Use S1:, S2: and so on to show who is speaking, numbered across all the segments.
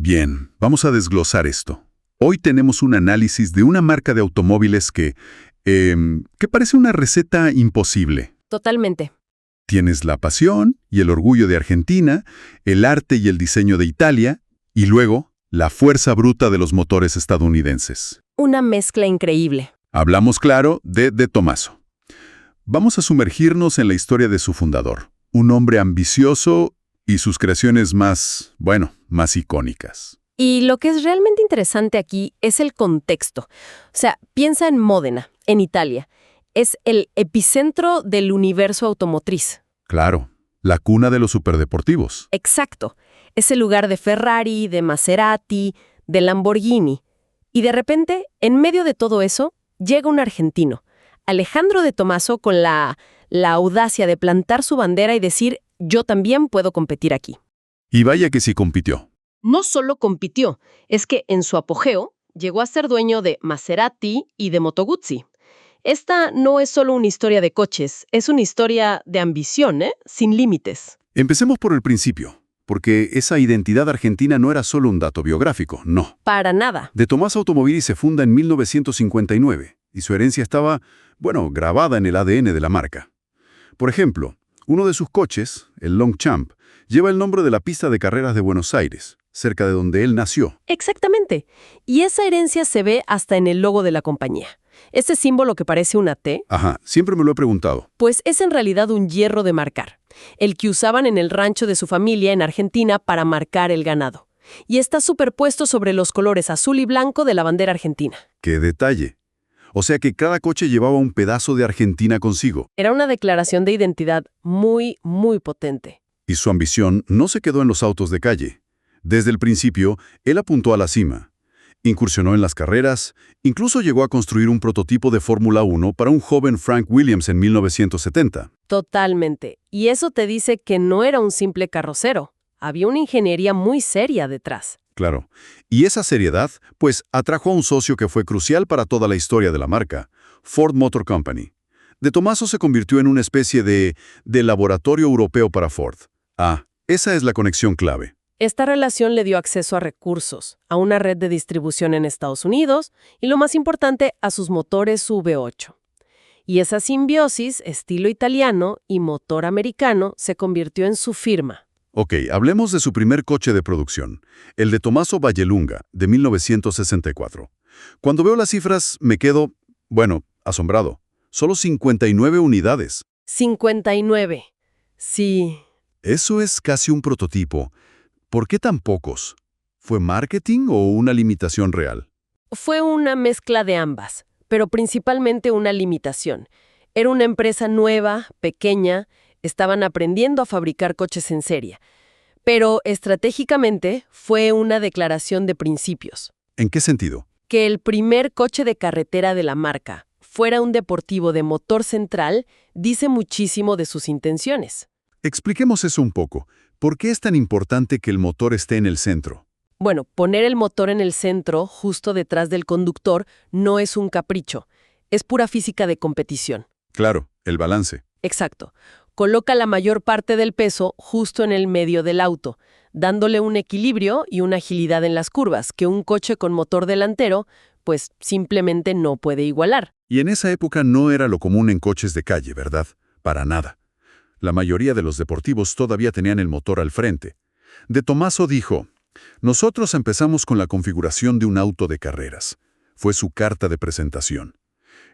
S1: Bien, vamos a desglosar esto. Hoy tenemos un análisis de una marca de automóviles que parece una receta imposible.
S2: Totalmente.
S1: Tienes la pasión y el orgullo de Argentina, el arte y el diseño de Italia, y luego la fuerza bruta de los motores estadounidenses.
S2: Una mezcla increíble.
S1: Hablamos, claro, de Tommaso. Vamos a sumergirnos en la historia de su fundador, un hombre ambicioso y sus creaciones más icónicas.
S2: Y lo que es realmente interesante aquí es el contexto. O sea, piensa en Módena, en Italia. Es el epicentro del universo automotriz.
S1: Claro, la cuna de los superdeportivos.
S2: Exacto. Es el lugar de Ferrari, de Maserati, de Lamborghini. Y de repente, en medio de todo eso, llega un argentino, Alejandro de Tommaso, con la audacia de plantar su bandera y decir, yo también puedo competir aquí.
S1: Y vaya que sí compitió.
S2: No solo compitió, es que en su apogeo llegó a ser dueño de Maserati y de Moto Guzzi. Esta no es solo una historia de coches, es una historia de ambición, sin límites.
S1: Empecemos por el principio, porque esa identidad argentina no era solo un dato biográfico, no.
S2: Para nada.
S1: De Tommaso Automobili se funda en 1959 y su herencia estaba, grabada en el ADN de la marca. Por ejemplo, uno de sus coches, el Longchamp, lleva el nombre de la pista de carreras de Buenos Aires, cerca de donde él nació.
S2: Exactamente. Y esa herencia se ve hasta en el logo de la compañía. Este símbolo que parece una T,
S1: Ajá, siempre me lo he preguntado.
S2: pues es en realidad un hierro de marcar, el que usaban en el rancho de su familia en Argentina para marcar el ganado. Y está superpuesto sobre los colores azul y blanco de la bandera argentina.
S1: ¡Qué detalle! O sea que cada coche llevaba un pedazo de Argentina consigo.
S2: Era una declaración de identidad muy, muy potente.
S1: Y su ambición no se quedó en los autos de calle. Desde el principio, él apuntó a la cima. Incursionó en las carreras, incluso llegó a construir un prototipo de Fórmula 1 para un joven Frank Williams en 1970.
S2: Totalmente. Y eso te dice que no era un simple carrocero. Había una ingeniería muy seria detrás.
S1: Claro. Y esa seriedad, atrajo a un socio que fue crucial para toda la historia de la marca, Ford Motor Company. De Tommaso se convirtió en una especie de laboratorio europeo para Ford. Esa es la conexión clave.
S2: Esta relación le dio acceso a recursos, a una red de distribución en Estados Unidos y, lo más importante, a sus motores V8. Y esa simbiosis, estilo italiano y motor americano, se convirtió en su firma.
S1: Ok, hablemos de su primer coche de producción, el de Tommaso Vallelunga, de 1964. Cuando veo las cifras, me quedo, asombrado. Solo 59 unidades.
S2: 59. Sí.
S1: Eso es casi un prototipo. ¿Por qué tan pocos? ¿Fue marketing o una limitación real?
S2: Fue una mezcla de ambas, pero principalmente una limitación. Era una empresa nueva, pequeña, estaban aprendiendo a fabricar coches en serie. Pero estratégicamente fue una declaración de principios.
S1: ¿En qué sentido?
S2: Que el primer coche de carretera de la marca fuera un deportivo de motor central dice muchísimo de sus intenciones.
S1: Expliquemos eso un poco. ¿Por qué es tan importante que el motor esté en el centro?
S2: Bueno, poner el motor en el centro, justo detrás del conductor, no es un capricho. Es pura física de competición.
S1: Claro, el balance.
S2: Exacto. Coloca la mayor parte del peso justo en el medio del auto, dándole un equilibrio y una agilidad en las curvas que un coche con motor delantero, simplemente no puede igualar.
S1: Y en esa época no era lo común en coches de calle, ¿verdad? Para nada. La mayoría de los deportivos todavía tenían el motor al frente. De Tommaso dijo, nosotros empezamos con la configuración de un auto de carreras. Fue su carta de presentación.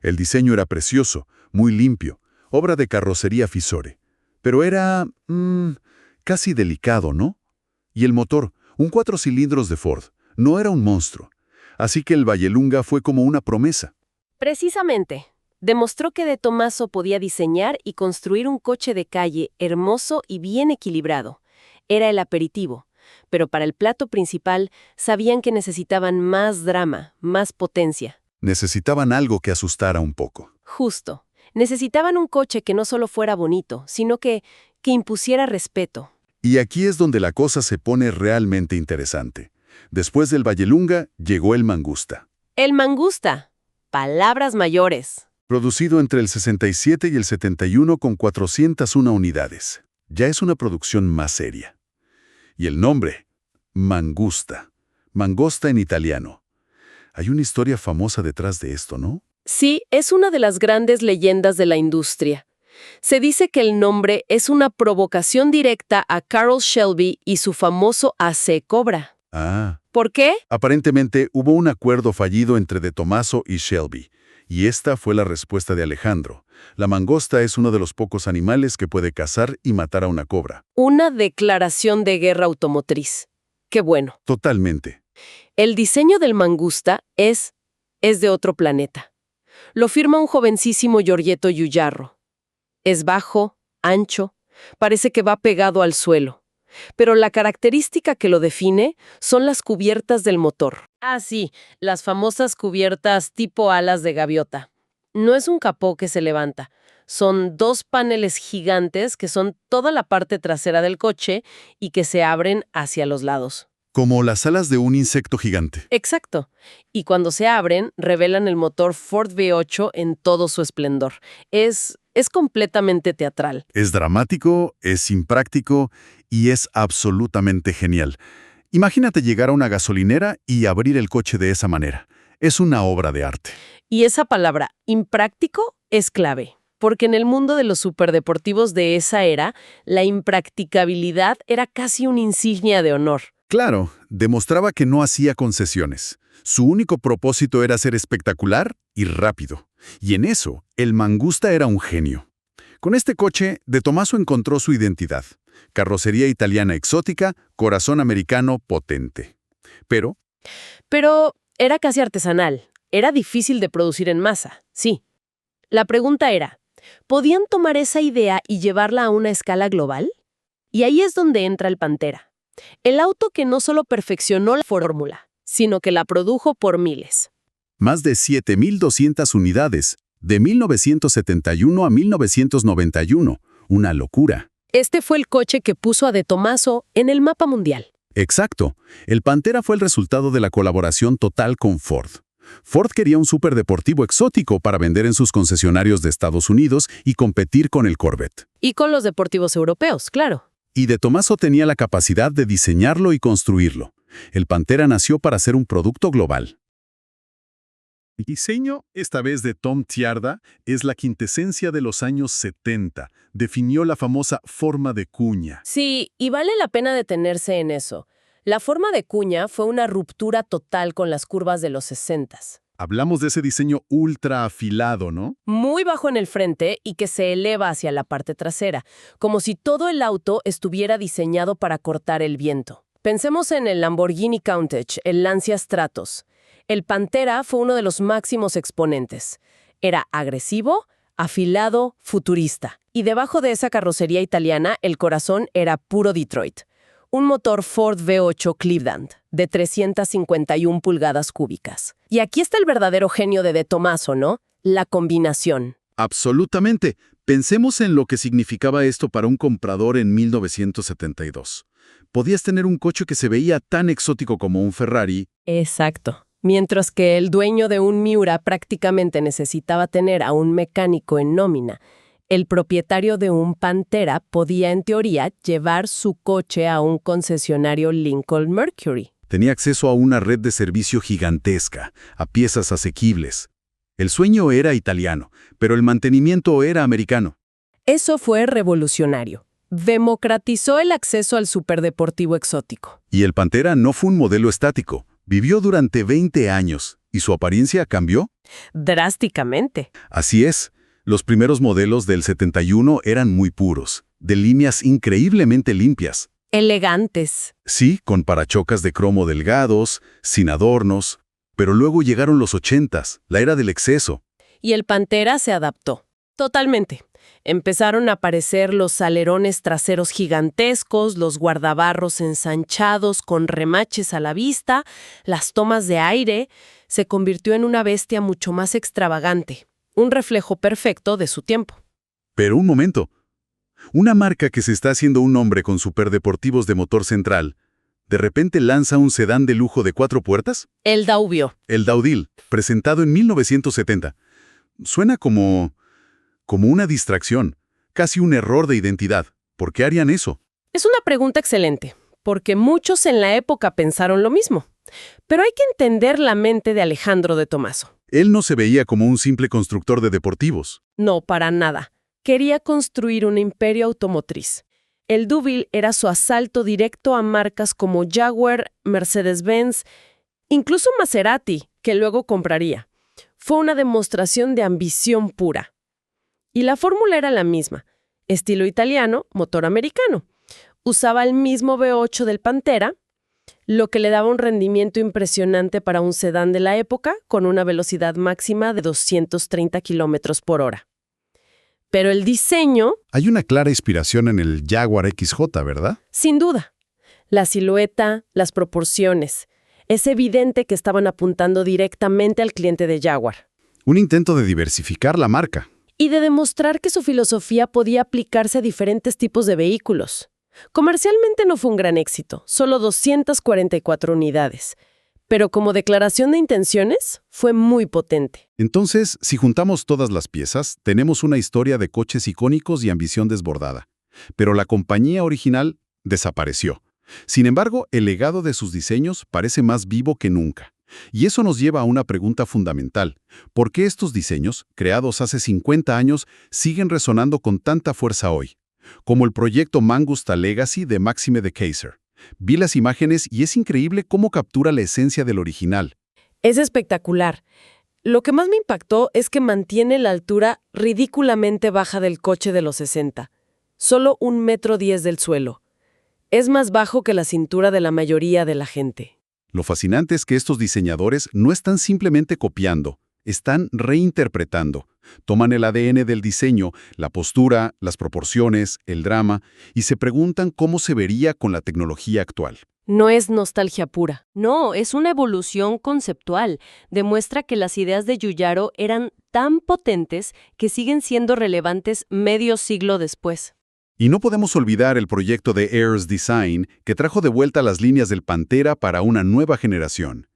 S1: El diseño era precioso, muy limpio, obra de carrocería Fisore. Pero era casi delicado, ¿no? Y el motor, un 4 cilindros de Ford, no era un monstruo. Así que el Vallelunga fue como una promesa.
S2: Precisamente. Demostró que De Tommaso podía diseñar y construir un coche de calle hermoso y bien equilibrado. Era el aperitivo. Pero para el plato principal sabían que necesitaban más drama, más potencia.
S1: Necesitaban algo que asustara un poco.
S2: Justo. Necesitaban un coche que no solo fuera bonito, sino que impusiera respeto.
S1: Y aquí es donde la cosa se pone realmente interesante. Después del Vallelunga llegó el Mangusta.
S2: El Mangusta. Palabras mayores.
S1: Producido entre el 67 y el 71 con 401 unidades. Ya es una producción más seria. Y el nombre, Mangusta. Mangosta en italiano. Hay una historia famosa detrás de esto, ¿no?
S2: Sí, es una de las grandes leyendas de la industria. Se dice que el nombre es una provocación directa a Carroll Shelby y su famoso AC Cobra.
S1: Ah.
S2: ¿Por qué?
S1: Aparentemente hubo un acuerdo fallido entre De Tomaso y Shelby, y esta fue la respuesta de Alejandro. La mangosta es uno de los pocos animales que puede cazar y matar a una cobra.
S2: Una declaración de guerra automotriz. Qué bueno.
S1: Totalmente.
S2: El diseño del mangusta es de otro planeta. Lo firma un jovencísimo Giorgetto Giugiaro. Es bajo, ancho, parece que va pegado al suelo. Pero la característica que lo define son las cubiertas del motor. Ah, sí, las famosas cubiertas tipo alas de gaviota. No es un capó que se levanta. Son dos paneles gigantes que son toda la parte trasera del coche y que se abren hacia los lados.
S1: Como las alas de un insecto gigante.
S2: Exacto. Y cuando se abren, revelan el motor Ford V8 en todo su esplendor. Es completamente teatral.
S1: Es dramático, es impráctico y es absolutamente genial. Imagínate llegar a una gasolinera y abrir el coche de esa manera. Es una obra de arte.
S2: Y esa palabra, impráctico, es clave. Porque en el mundo de los superdeportivos de esa era, la impracticabilidad era casi una insignia de honor.
S1: Claro, demostraba que no hacía concesiones. Su único propósito era ser espectacular y rápido. Y en eso, el Mangusta era un genio. Con este coche, De Tomaso encontró su identidad. Carrocería italiana exótica, corazón americano potente. Pero
S2: Era casi artesanal. Era difícil de producir en masa, sí. La pregunta era, ¿podían tomar esa idea y llevarla a una escala global? Y ahí es donde entra el Pantera. El auto que no solo perfeccionó la fórmula, sino que la produjo por miles.
S1: más de 7.200 unidades, de 1971 a 1991. Una locura.
S2: Este fue el coche que puso a De Tomaso en el mapa mundial.
S1: Exacto. El Pantera fue el resultado de la colaboración total con Ford. Ford quería un superdeportivo exótico para vender en sus concesionarios de Estados Unidos y competir con el Corvette.
S2: Y con los deportivos europeos, claro.
S1: Y De Tomaso tenía la capacidad de diseñarlo y construirlo. El Pantera nació para ser un producto global. El diseño, esta vez de Tom Tiarda, es la quintesencia de los años 70. Definió la famosa forma de cuña.
S2: Sí, y vale la pena detenerse en eso. La forma de cuña fue una ruptura total con las curvas de los 60s.
S1: Hablamos de ese diseño ultra afilado, ¿no?
S2: Muy bajo en el frente y que se eleva hacia la parte trasera, como si todo el auto estuviera diseñado para cortar el viento. Pensemos en el Lamborghini Countach, el Lancia Stratos. El Pantera fue uno de los máximos exponentes. Era agresivo, afilado, futurista. Y debajo de esa carrocería italiana, el corazón era puro Detroit. Un motor Ford V8 Cleveland, de 351 pulgadas cúbicas. Y aquí está el verdadero genio de Tomaso, ¿no? La combinación.
S1: Absolutamente. Pensemos en lo que significaba esto para un comprador en 1972. Podías tener un coche que se veía tan exótico como un Ferrari.
S2: Exacto. Mientras que el dueño de un Miura prácticamente necesitaba tener a un mecánico en nómina, el propietario de un Pantera podía, en teoría, llevar su coche a un concesionario Lincoln Mercury.
S1: Tenía acceso a una red de servicio gigantesca, a piezas asequibles. El sueño era italiano, pero el mantenimiento era americano.
S2: Eso fue revolucionario. Democratizó el acceso al superdeportivo exótico.
S1: Y el Pantera no fue un modelo estático. Vivió durante 20 años. ¿Y su apariencia cambió?
S2: Drásticamente.
S1: Así es. Los primeros modelos del 71 eran muy puros, de líneas increíblemente limpias.
S2: Elegantes.
S1: Sí, con parachocas de cromo delgados, sin adornos. Pero luego llegaron los 80s, la era del exceso.
S2: Y el Pantera se adaptó. Totalmente. Empezaron a aparecer los alerones traseros gigantescos, los guardabarros ensanchados con remaches a la vista, las tomas de aire. Se convirtió en una bestia mucho más extravagante. Un reflejo perfecto de su tiempo.
S1: Pero un momento. Una marca que se está haciendo un nombre con superdeportivos de motor central, ¿de repente lanza un sedán de lujo de 4 puertas?
S2: El Daubio.
S1: El Daudil, presentado en 1970. Suena como una distracción, casi un error de identidad. ¿Por qué harían eso?
S2: Es una pregunta excelente, porque muchos en la época pensaron lo mismo. Pero hay que entender la mente de Alejandro de Tomaso.
S1: Él no se veía como un simple constructor de deportivos.
S2: No, para nada. Quería construir un imperio automotriz. El Duvil era su asalto directo a marcas como Jaguar, Mercedes-Benz, incluso Maserati, que luego compraría. Fue una demostración de ambición pura. Y la fórmula era la misma. Estilo italiano, motor americano. Usaba el mismo V8 del Pantera, lo que le daba un rendimiento impresionante para un sedán de la época con una velocidad máxima de 230 kilómetros por hora. Pero el diseño,
S1: Hay una clara inspiración en el Jaguar XJ, ¿verdad?
S2: sin duda. La silueta, las proporciones. Es evidente que estaban apuntando directamente al cliente de Jaguar.
S1: Un intento de diversificar la marca.
S2: Y de demostrar que su filosofía podía aplicarse a diferentes tipos de vehículos. Comercialmente no fue un gran éxito, solo 244 unidades. Pero como declaración de intenciones, fue muy potente.
S1: Entonces, si juntamos todas las piezas, tenemos una historia de coches icónicos y ambición desbordada. Pero la compañía original desapareció. Sin embargo, el legado de sus diseños parece más vivo que nunca. Y eso nos lleva a una pregunta fundamental. ¿Por qué estos diseños, creados hace 50 años, siguen resonando con tanta fuerza hoy? Como el proyecto Mangusta Legacy de Maxime de Kayser. Vi las imágenes y es increíble cómo captura la esencia del original.
S2: Es espectacular. Lo que más me impactó es que mantiene la altura ridículamente baja del coche de los 60. Solo 1,10 m del suelo. Es más bajo que la cintura de la mayoría de la gente.
S1: Lo fascinante es que estos diseñadores no están simplemente copiando, están reinterpretando. Toman el ADN del diseño, la postura, las proporciones, el drama, y se preguntan cómo se vería con la tecnología actual.
S2: No es nostalgia pura.
S3: No, es una evolución conceptual. Demuestra que las ideas de Giugiaro eran tan potentes que siguen siendo relevantes medio siglo después.
S1: Y no podemos olvidar el proyecto de Ayres Design, que trajo de vuelta las líneas del Pantera para una nueva generación.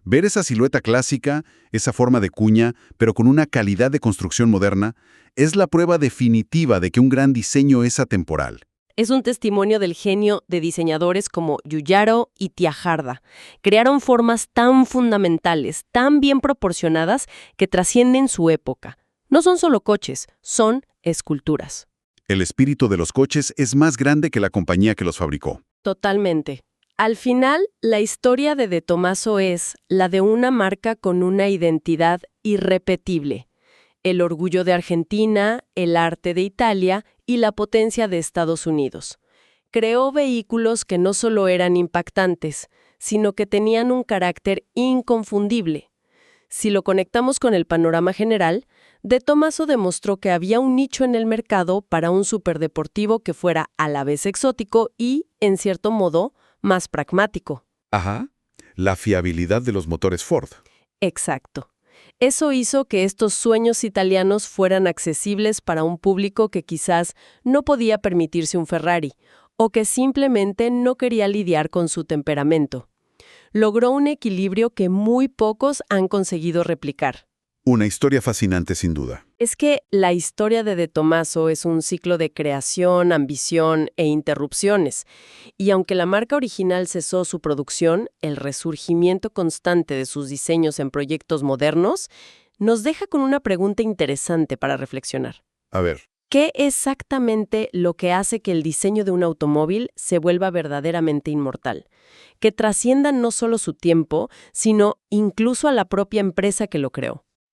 S1: Ver esa silueta clásica, esa forma de cuña, pero con una calidad de construcción moderna, es la prueba definitiva de que un gran diseño es atemporal.
S3: Es un testimonio del genio de diseñadores como Giugiaro y Tiajarda. Crearon formas tan fundamentales, tan bien proporcionadas, que trascienden su época. No son solo coches, son esculturas.
S1: El espíritu de los coches es más grande que la compañía que los fabricó.
S2: Totalmente. Al final, la historia de Tomaso es la de una marca con una identidad irrepetible. El orgullo de Argentina, el arte de Italia y la potencia de Estados Unidos. Creó vehículos que no solo eran impactantes, sino que tenían un carácter inconfundible. Si lo conectamos con el panorama general, De Tomaso demostró que había un nicho en el mercado para un superdeportivo que fuera a la vez exótico y, en cierto modo, más pragmático.
S1: Ajá. La fiabilidad de los motores Ford.
S2: Exacto. Eso hizo que estos sueños italianos fueran accesibles para un público que quizás no podía permitirse un Ferrari o que simplemente no quería lidiar con su temperamento. Logró un equilibrio que muy pocos han conseguido replicar.
S1: Una historia fascinante sin duda.
S2: Es que la historia de Tomaso es un ciclo de creación, ambición e interrupciones. Y aunque la marca original cesó su producción, el resurgimiento constante de sus diseños en proyectos modernos nos deja con una pregunta interesante para reflexionar.
S1: A ver.
S2: ¿Qué exactamente lo que hace que el diseño de un automóvil se vuelva verdaderamente inmortal? Que trascienda no solo su tiempo, sino incluso a la propia empresa que lo creó.